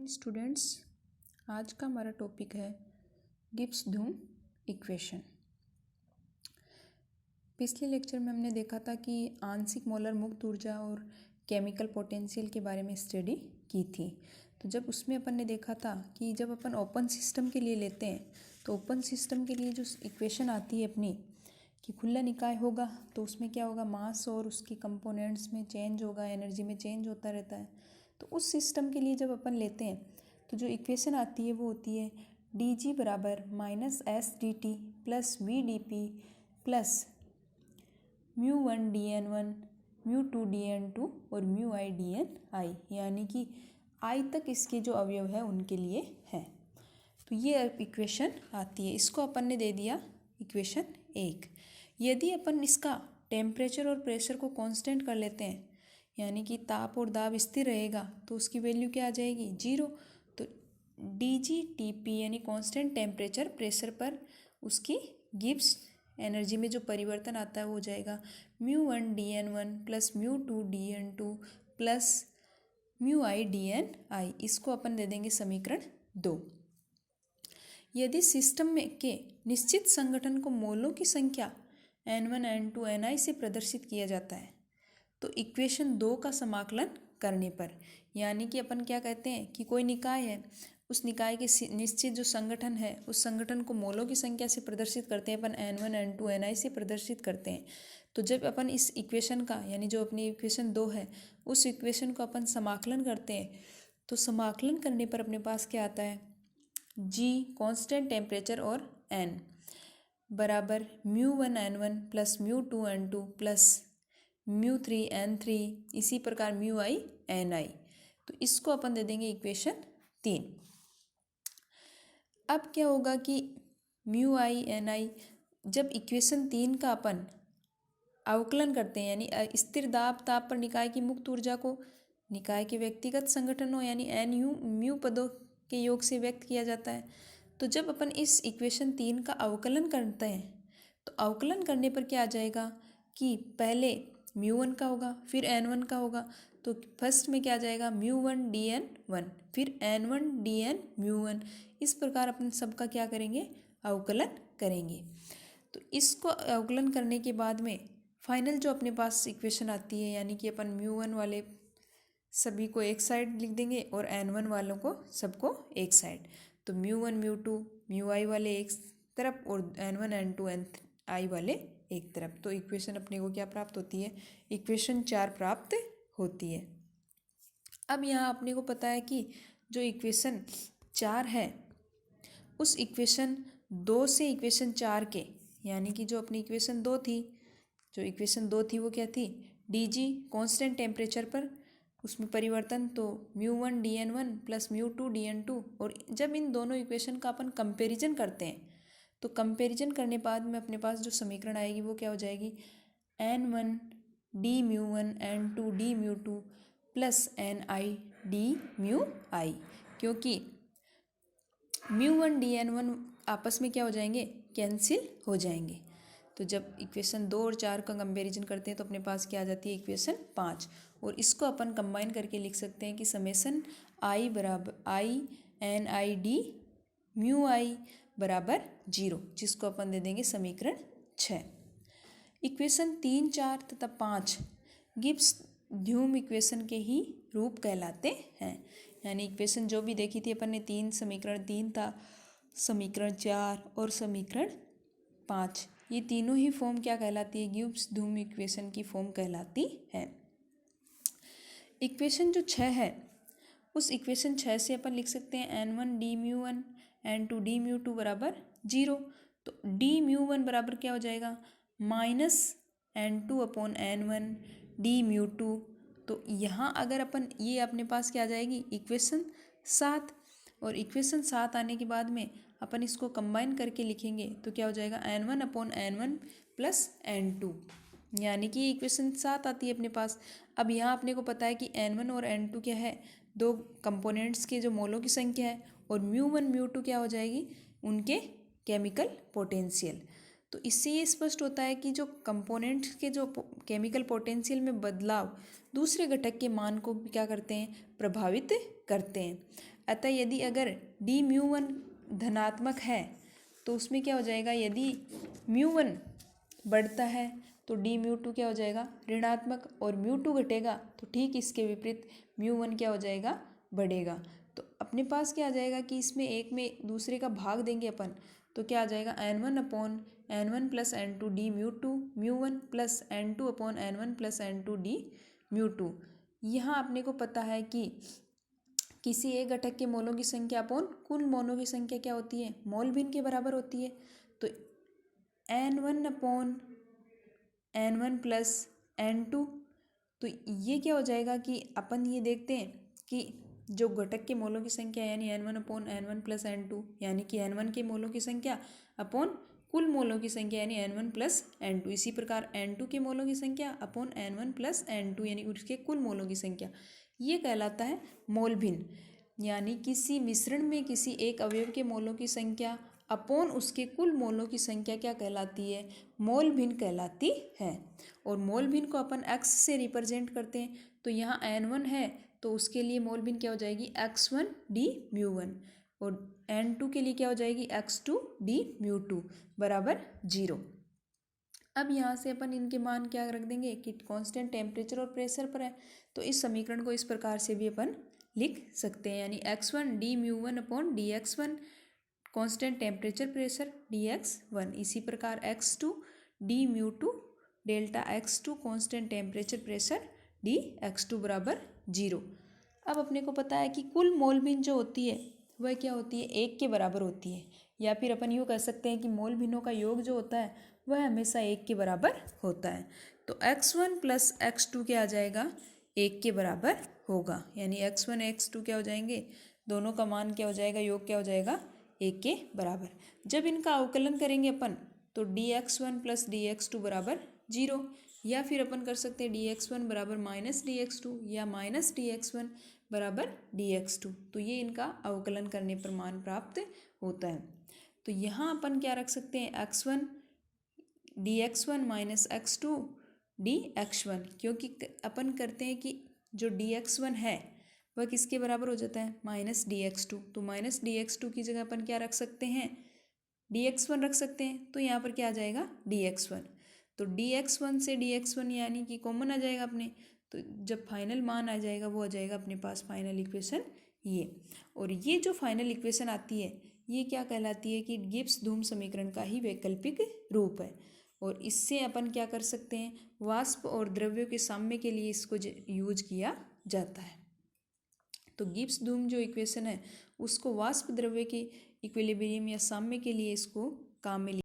Students, आज का हमारा टॉपिक है गिब्स ड्यूम इक्वेशन। पिछले लेक्चर में हमने देखा था कि आंशिक मोलर मुक्त ऊर्जा और केमिकल पोटेंशियल के बारे में स्टडी की थी। तो जब उसमें अपन ने देखा था कि जब अपन ओपन सिस्टम के लिए लेते हैं तो ओपन सिस्टम के लिए जो इक्वेशन आती है अपनी कि खुला निकाय होगा तो उसमें क्या होगा, मास और उसके कंपोनेंट्स में चेंज होगा, एनर्जी में चेंज होता रहता है। तो उस सिस्टम के लिए जब अपन लेते हैं तो जो इक्वेशन आती है वो होती है डी जी बराबर minus S D T plus V D P plus mu one D N one, mu two D N two और mu I D N I, यानी कि आई तक इसके जो अवयव है उनके लिए है। तो ये इक्वेशन आती है, इसको अपन ने दे दिया इक्वेशन 1। यदि अपन इसका टेम्परेचर और प्रेशर को कांस्टेंट कर लेते हैं, यानी कि ताप और दाब स्थिर रहेगा, तो उसकी वैल्यू क्या आ जाएगी, 0। तो डी जी टी पी यानी कांस्टेंट टेम्परेचर प्रेशर पर उसकी गिब्स एनर्जी में जो परिवर्तन आता है वो हो जाएगा mu one D N one plus mu two D N two plus mu I D N i. इसको अपन दे देंगे समीकरण 2। यदि सिस्टम में के निश्चित संगठन को मोलों की संख्या n1 n2 ni से प्रदर्शित किया जाता है तो इक्वेशन 2 का समाकलन करने पर, यानी कि अपन क्या कहते हैं कि कोई निकाय है, उस निकाय के निश्चित जो संगठन है उस संगठन को मोलों की संख्या से प्रदर्शित करते हैं अपन n1 n2 ni से प्रदर्शित करते हैं। तो जब अपन इस इक्वेशन का, यानी जो अपनी इक्वेशन 2 है उस इक्वेशन को अपन समाकलन करते हैं तो समाकलन करने पर अपने पास क्या आता है, जी कांस्टेंट टेम्परेचर और एन बराबर mu one N one plus mu two N two plus mu three N three, इसी प्रकार म्यू आई एन आई। तो इसको अपन दे देंगे इक्वेशन 3। अब क्या होगा कि म्यू आई एन आई, जब इक्वेशन 3 का अपन अवकलन करते हैं, यानी स्थिर दाब ताप पर निकाय की मुक्त ऊर्जा को निकाय के व्यक्तिगत संगठनों यानी एन यू म्यू पदों के योग से व्यक्त किया जाता है। तो जब अपन इस इक्वेशन 3 का अवकलन करते हैं तो अवकलन करने पर क्या आ जाएगा कि पहले म्यू वन का होगा फिर एन वन का होगा। तो फर्स्ट में क्या आ जाएगा, mu one D N one फिर n one D n mu one. इस प्रकार अपन सबका क्या करेंगे, अवकलन करेंगे। तो इसको अवकलन करने के बाद में फाइनल जो अपने पास इक्वेशन आती है, यानी कि अपन म्यू वन वाले सभी को एक साइड लिख देंगे और एन वन वालों को सबको एक साइड। तो mu one mu two mu i वाले एक तरफ और n one N two n i वाले एक तरफ। तो इक्वेशन अपने को क्या प्राप्त होती है, इक्वेशन 4 प्राप्त होती है। अब यहाँ अपने को पता है कि जो इक्वेशन 4 है उस इक्वेशन 2 से इक्वेशन 4 के, यानी कि जो अपनी इक्वेशन 2 थी, जो इक्वेशन 2 थी वो क्या थी, डी जी कॉन्स्टेंट टेम्परेचर पर उसमें परिवर्तन, तो mu one D N one plus mu two D N two. और जब इन दोनों इक्वेशन का अपन कंपेरिजन करते हैं तो कंपेरिजन करने बाद में अपने पास जो समीकरण आएगी वो क्या हो जाएगी, n one D mu one N two D mu two plus n i d mu i, क्योंकि mu one D N one आपस में क्या हो जाएंगे, कैंसिल हो जाएंगे। तो जब इक्वेशन 2 और 4 का कंपैरिजन करते हैं तो अपने पास क्या आ जाती है, इक्वेशन 5। और इसको अपन कंबाइन करके लिख सकते हैं कि समेसन आई बराबर i n i d mu i बराबर 0, जिसको अपन दे देंगे समीकरण 6। इक्वेशन 3, 4 तथा 5 गिब्स ड्यूम इक्वेशन के ही रूप कहलाते हैं। यानी इक्वेशन जो भी देखी थी अपन ने, 3 समीकरण 3 था, समीकरण 4 और समीकरण 5, ये तीनों ही फॉर्म क्या कहलाती है, गिब्स ड्यूम इक्वेशन की फॉर्म कहलाती है। इक्वेशन जो 6 है उस इक्वेशन 6 से अपन लिख सकते हैं N one D mu one N two D mu two बराबर 0। तो डी म्यू वन बराबर क्या हो जाएगा, minus N two upon N one D mu two. तो यहाँ अगर अपन ये अपने पास क्या आ जाएगी, इक्वेशन 7। और इक्वेशन 7 आने के बाद में अपन इसको कंबाइन करके लिखेंगे तो क्या हो जाएगा, N one upon N one plus N two, यानी कि इक्वेशन 7 आती है अपने पास। अब यहाँ अपने को पता है कि एन वन और एन टू क्या है, दो कंपोनेंट्स के जो मोलों की संख्या है, और म्यू वन म्यू टू क्या हो जाएगी, उनके केमिकल पोटेंशियल। तो इससे ये स्पष्ट होता है कि जो कंपोनेंट्स के जो केमिकल पोटेंशियल में बदलाव दूसरे घटक के मान को क्या करते हैं, प्रभावित करते हैं। अतः यदि अगर डी म्यू वन धनात्मक है तो उसमें क्या हो जाएगा, यदि म्यू वन बढ़ता है तो डी म्यू टू क्या हो जाएगा, ऋणात्मक, और म्यू टू घटेगा तो ठीक इसके विपरीत म्यू वन क्या हो जाएगा, बढ़ेगा। तो अपने पास क्या आ जाएगा कि इसमें एक में दूसरे का भाग देंगे अपन, तो क्या आ जाएगा n1/n1 + n2 D mu one plus n2/n1 + n2 D mu to. यहाँ अपने को पता है कि किसी एक घटक के मोलों की संख्या अपॉन कुल मोलों की संख्या क्या होती है, मोल भिन्न के बराबर होती है। तो n1/n1 + n2, तो ये क्या हो जाएगा कि अपन ये देखते हैं कि जो घटक के मोलों की संख्या यानी n1/n1 + n2, यानी कि n1 के मोलों की संख्या अपॉन कुल मोलों की संख्या यानी n1 + n2, इसी प्रकार n2 के मोलों की संख्या अपॉन n1 + n2 यानी उसके कुल मोलों की संख्या, ये कहलाता है मोल भिन्न। यानी किसी मिश्रण में किसी एक अवयव के मोलों की संख्या अपॉन उसके कुल मोलों की संख्या क्या कहलाती है, मोल भिन्न कहलाती है। और मोल भिन्न को अपन x से रिप्रेजेंट करते हैं, तो यहाँ n1 है तो उसके लिए मोल भिन्न क्या हो जाएगी, x1 डी म्यू वन, और n2 के लिए क्या हो जाएगी, x2 डी म्यू टू बराबर 0। अब यहाँ से अपन इनके मान क्या रख देंगे कि कांस्टेंट टेम्परेचर और प्रेशर पर है, तो इस समीकरण को इस प्रकार से भी अपन लिख सकते हैं, यानी x1 D mu one upon D x1 constant temperature pressure D x1, इसी प्रकार x2 D mu to delta x2 constant temperature pressure D x2 बराबर 0। अब अपने को पता है कि कुल मोल भिन्न जो होती है वह क्या होती है, 1 के बराबर होती है, या फिर अपन यूँ कह सकते हैं कि मोल भिन्नों का योग जो होता है वह हमेशा 1 के बराबर होता है। तो x1 + x2 क्या आ जाएगा, 1 के बराबर होगा, यानी x1 x2 क्या हो जाएंगे, दोनों का मान क्या हो जाएगा, योग क्या हो जाएगा, 1 के बराबर। जब इनका अवकलन करेंगे अपन तो dx1 + dx2 बराबर 0, या फिर अपन कर सकते हैं dx1 बराबर -dx2 या -dx1 बराबर dx2, तो ये इनका अवकलन करने पर मान प्राप्त होता है। तो यहाँ अपन क्या रख सकते हैं, x1 dx1 - x2 dx1, क्योंकि अपन करते हैं कि जो dx1 है वह किसके बराबर हो जाता है, -dx2, तो -dx2 की जगह अपन क्या रख सकते हैं, dx1 रख सकते हैं, तो यहाँ पर क्या आ जाएगा, dx1। तो dx1 से dx1 यानी कि कॉमन आ जाएगा अपने, तो जब फाइनल मान आ जाएगा वो आ जाएगा अपने पास फाइनल इक्वेशन ये। और ये जो फाइनल इक्वेशन आती है ये क्या कहलाती है कि गिब्स दूम समीकरण का ही वैकल्पिक रूप है। और इससे अपन क्या कर सकते हैं, वाष्प और द्रव्यों के साम्य के लिए इसको यूज किया जाता है। तो गिब्स दूम जो इक्वेशन है उसको वाष्प द्रव्य के इक्विलिब्रियम या साम्य के लिए इसको काम में